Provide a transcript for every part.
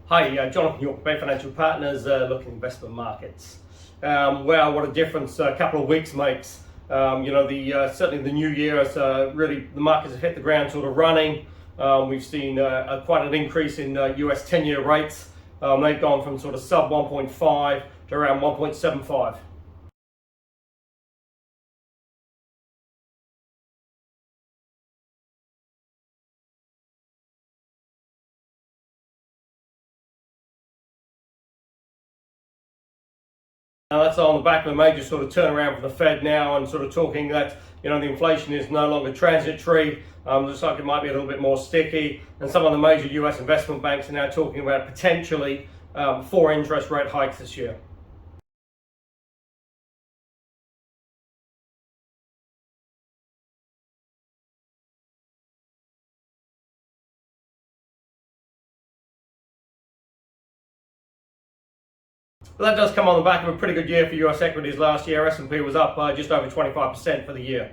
Hi, Jonathan York, Bay Financial Partners, looking at investment markets. Well, what a difference a couple of weeks makes. Certainly the new year has really, the markets have hit the ground sort of running. We've seen quite an increase in US 10-year rates. They've gone from sort of sub 1.5 to around 1.75. Now that's on the back of a major sort of turnaround for the Fed now, and sort of talking that the inflation is no longer transitory. Looks like it might be a little bit more sticky, and some of the major US investment banks are now talking about potentially 4 interest rate hikes this year. But that does come on the back of a pretty good year for US equities last year. S&P was up just over 25% for the year.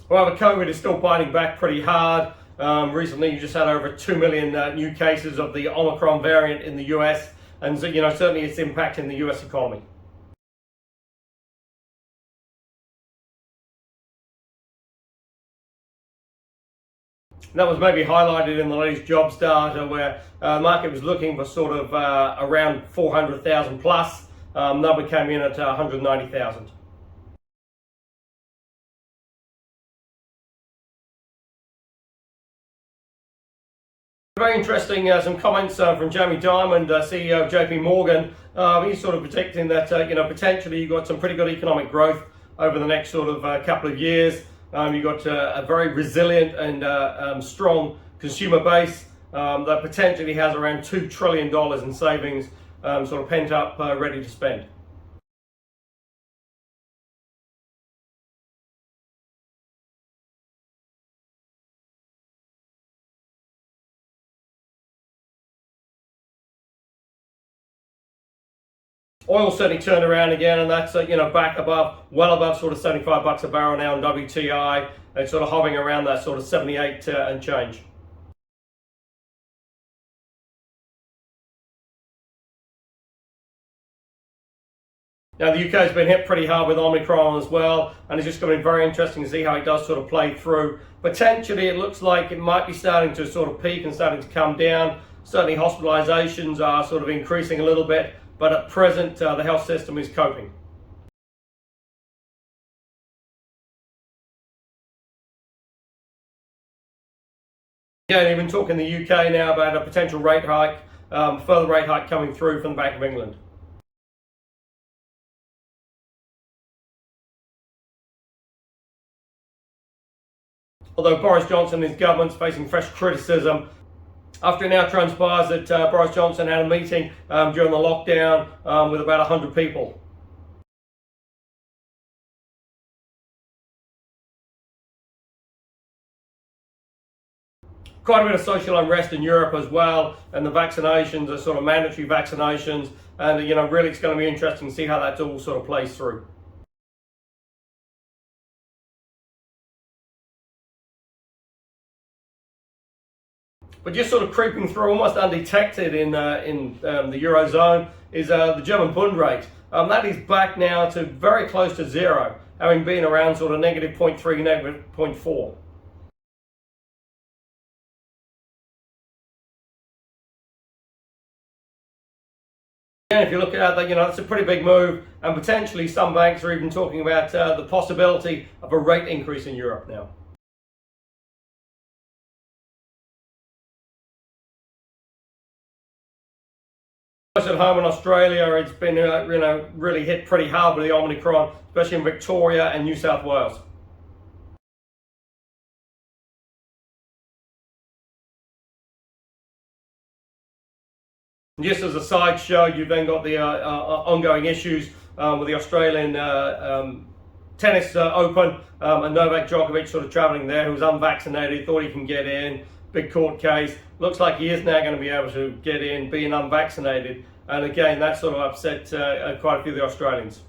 However, COVID is still biting back pretty hard. Recently, you just had over 2 million new cases of the Omicron variant in the US, and so, certainly it's impacting the US economy. That was maybe highlighted in the latest jobs data, where the market was looking for sort of around 400,000 plus. Number came in at 190,000. Very interesting, some comments from Jamie Dimon, CEO of JP Morgan. He's sort of predicting that potentially you've got some pretty good economic growth over the next sort of couple of years. You've got a very resilient and strong consumer base that potentially has around $2 trillion in savings sort of pent up, ready to spend. Oil certainly turned around again, and that's back above, well above sort of $75 a barrel now on WTI. It's sort of hovering around that sort of 78 and change. Now the UK has been hit pretty hard with Omicron as well, and it's just going to be very interesting to see how it does sort of play through. Potentially it looks like it might be starting to sort of peak and starting to come down. Certainly hospitalizations are sort of increasing a little bit, but at present the health system is coping. Yeah, even talking the UK now about a potential rate hike, further rate hike coming through from the Bank of England. Although Boris Johnson and his government's facing fresh criticism after it now transpires that Boris Johnson had a meeting during the lockdown with about 100 people. Quite a bit of social unrest in Europe as well, and the vaccinations are sort of mandatory vaccinations, and really it's going to be interesting to see how that all sort of plays through. But just sort of creeping through almost undetected in the Eurozone is the German Bund rate. That is back now to very close to zero, having been around sort of negative 0.3, negative 0.4. And if you look at that, that's a pretty big move, and potentially some banks are even talking about the possibility of a rate increase in Europe now. At home in Australia, it's been really hit pretty hard with the Omicron, especially in Victoria and New South Wales. And just as a sideshow, you've then got the ongoing issues with the Australian tennis open, and Novak Djokovic sort of travelling there, who was unvaccinated, thought he can get in. Big court case. Looks like he is now going to be able to get in being unvaccinated, and again that sort of upset quite a few of the Australians.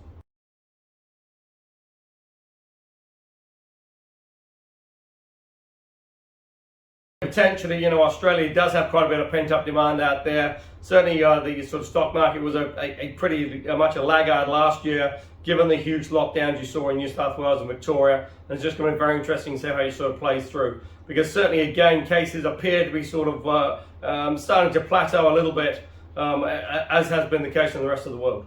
Potentially, Australia does have quite a bit of pent-up demand out there. Certainly, the sort of stock market was a pretty much a laggard last year, given the huge lockdowns you saw in New South Wales and Victoria. And it's just going to be very interesting to see how it sort of plays through. Because certainly, again, cases appear to be sort of starting to plateau a little bit, as has been the case in the rest of the world.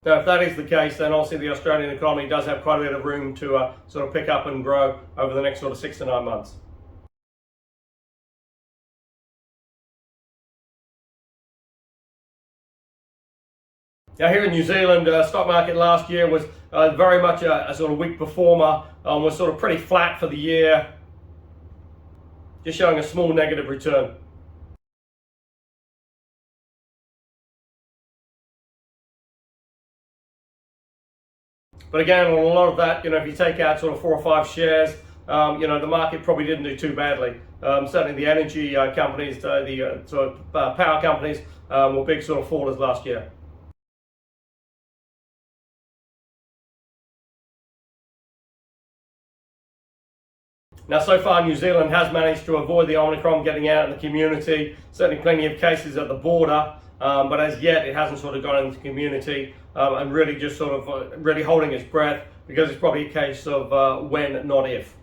Now, if that is the case, then obviously the Australian economy does have quite a bit of room to sort of pick up and grow over the next sort of 6 to 9 months. Now, here in New Zealand, stock market last year was very much a sort of weak performer, was sort of pretty flat for the year, just showing a small negative return. But again, on a lot of that, if you take out sort of 4 or 5 shares, the market probably didn't do too badly. Certainly the energy companies, the sort of power companies were big sort of fallers last year. Now, so far, New Zealand has managed to avoid the Omicron getting out in the community. Certainly plenty of cases at the border, but as yet it hasn't sort of gone into the community and really just sort of really holding its breath, because it's probably a case of when, not if.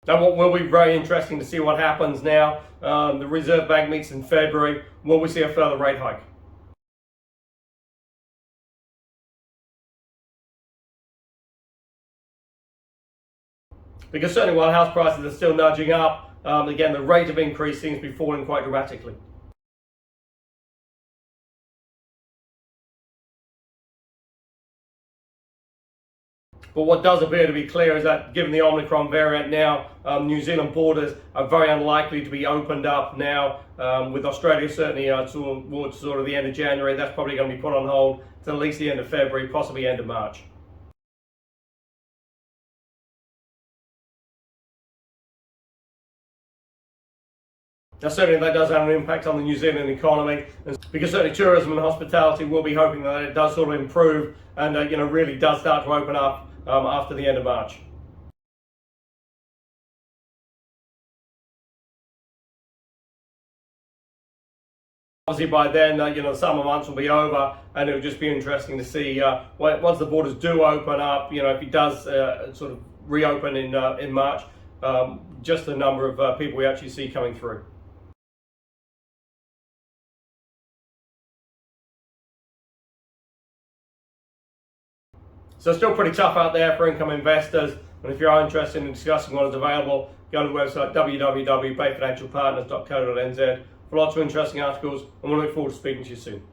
Now, what will be very interesting to see what happens now. The Reserve Bank meets in February. Will we see a further rate hike? Because certainly while house prices are still nudging up, again, the rate of increase seems to be falling quite dramatically. But what does appear to be clear is that given the Omicron variant now, New Zealand borders are very unlikely to be opened up now, with Australia certainly towards sort of the end of January. That's probably going to be put on hold till at least the end of February, possibly end of March. Now, certainly that does have an impact on the New Zealand economy, because certainly tourism and hospitality will be hoping that it does sort of improve and really does start to open up after the end of March. Obviously by then, the summer months will be over, and it will just be interesting to see once the borders do open up, if it does sort of reopen in March, just the number of people we actually see coming through. So it's still pretty tough out there for income investors, and if you are interested in discussing what is available, go to the website www.bayfinancialpartners.co.nz for lots of interesting articles, and we'll look forward to speaking to you soon.